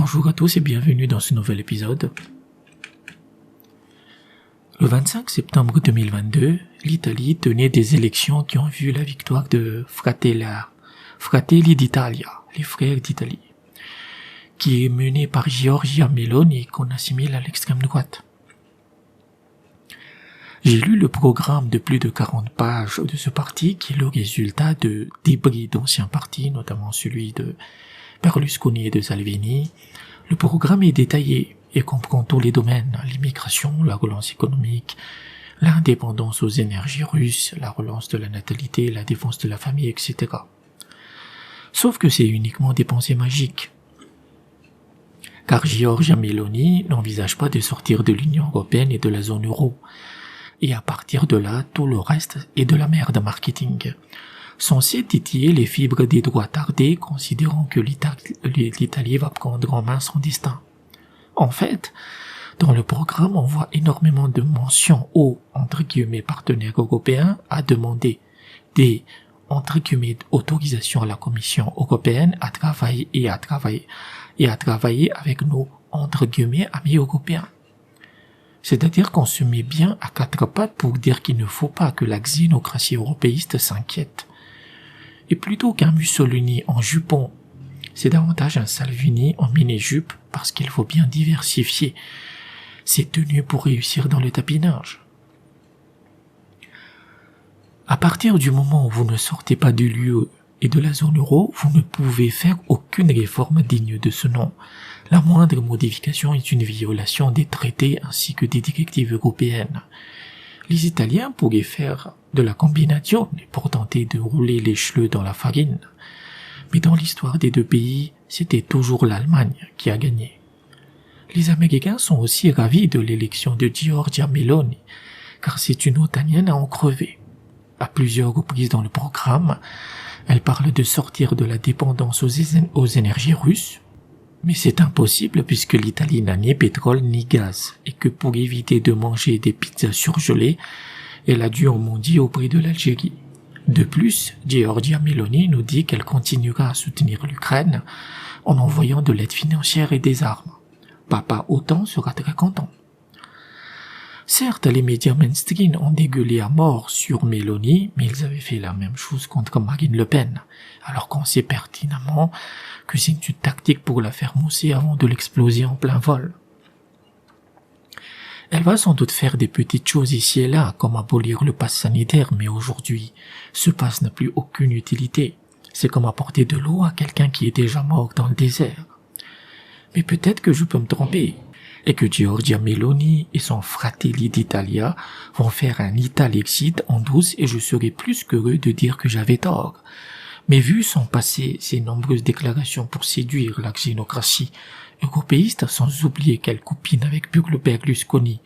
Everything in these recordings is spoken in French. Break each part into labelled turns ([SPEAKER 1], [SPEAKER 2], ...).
[SPEAKER 1] Bonjour à tous et bienvenue dans ce nouvel épisode. Le 25 septembre 2022, l'Italie tenait des élections qui ont vu la victoire de Fratelli d'Italia, les frères d'Italie, qui est menée par Giorgia Meloni qu'on assimile à l'extrême droite. J'ai lu le programme de plus de 40 pages de ce parti qui est le résultat de débris d'anciens partis, notamment celui de Berlusconi et de Salvini. Le programme est détaillé et comprend tous les domaines, l'immigration, la relance économique, l'indépendance aux énergies russes, la relance de la natalité, la défense de la famille, etc. Sauf que c'est uniquement des pensées magiques. Car Giorgia Meloni n'envisage pas de sortir de l'Union européenne et de la zone euro. Et à partir de là, tout le reste est de la merde marketing. Censé titiller les fibres des droits tardés, considérant que l'Italie va prendre en main son destin. En fait, dans le programme, on voit énormément de mentions aux, entre guillemets, partenaires européens à demander des, entre guillemets, autorisations à la Commission européenne à travailler avec nos, entre guillemets, amis européens. C'est-à-dire qu'on se met bien à quatre pattes pour dire qu'il ne faut pas que la xénocratie européiste s'inquiète. Et plutôt qu'un Mussolini en jupon, c'est davantage un Salvini en mini-jupe parce qu'il faut bien diversifier ses tenues pour réussir dans le tapinage. À partir du moment où vous ne sortez pas de l'UE et de la zone euro, vous ne pouvez faire aucune réforme digne de ce nom. La moindre modification est une violation des traités ainsi que des directives européennes. Les Italiens pourraient faire de la combinazione pour tenter de rouler les cheveux dans la farine. Mais dans l'histoire des deux pays, c'était toujours l'Allemagne qui a gagné. Les Américains sont aussi ravis de l'élection de Giorgia Meloni, car c'est une otanienne à en crever. À plusieurs reprises dans le programme, elle parle de sortir de la dépendance aux énergies russes, mais c'est impossible puisque l'Italie n'a ni pétrole ni gaz, et que pour éviter de manger des pizzas surgelées, elle a dû en mendier auprès de l'Algérie. De plus, Giorgia Meloni nous dit qu'elle continuera à soutenir l'Ukraine en envoyant de l'aide financière et des armes. Papa OTAN sera très content. Certes, les médias mainstream ont dégueulé à mort sur Meloni, mais ils avaient fait la même chose contre Marine Le Pen, alors qu'on sait pertinemment que c'est une tactique pour la faire mousser avant de l'exploser en plein vol. Elle va sans doute faire des petites choses ici et là, comme abolir le pass sanitaire, mais aujourd'hui, ce pass n'a plus aucune utilité. C'est comme apporter de l'eau à quelqu'un qui est déjà mort dans le désert. Mais peut-être que je peux me tromper, et que Giorgia Meloni et son Fratelli d'Italia vont faire un Italexit en douce et je serai plus qu'heureux de dire que j'avais tort. Mais vu son passé, ses nombreuses déclarations pour séduire la xénocratie européiste, sans oublier qu'elle copine avec Berlusconi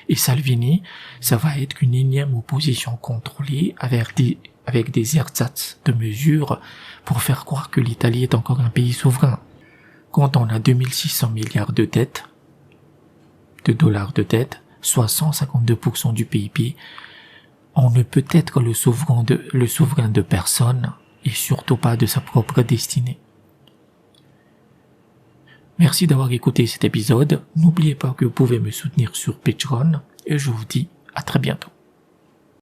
[SPEAKER 1] et Salvini, ça va être une énième opposition contrôlée avec des ersatz de mesures pour faire croire que l'Italie est encore un pays souverain. Quand on a 2600 milliards de dollars de dette, soit 152% du PIB, on ne peut être le souverain de personne et surtout pas de sa propre destinée. Merci d'avoir écouté cet épisode. N'oubliez pas que vous pouvez me soutenir sur Patreon et je vous dis à très bientôt.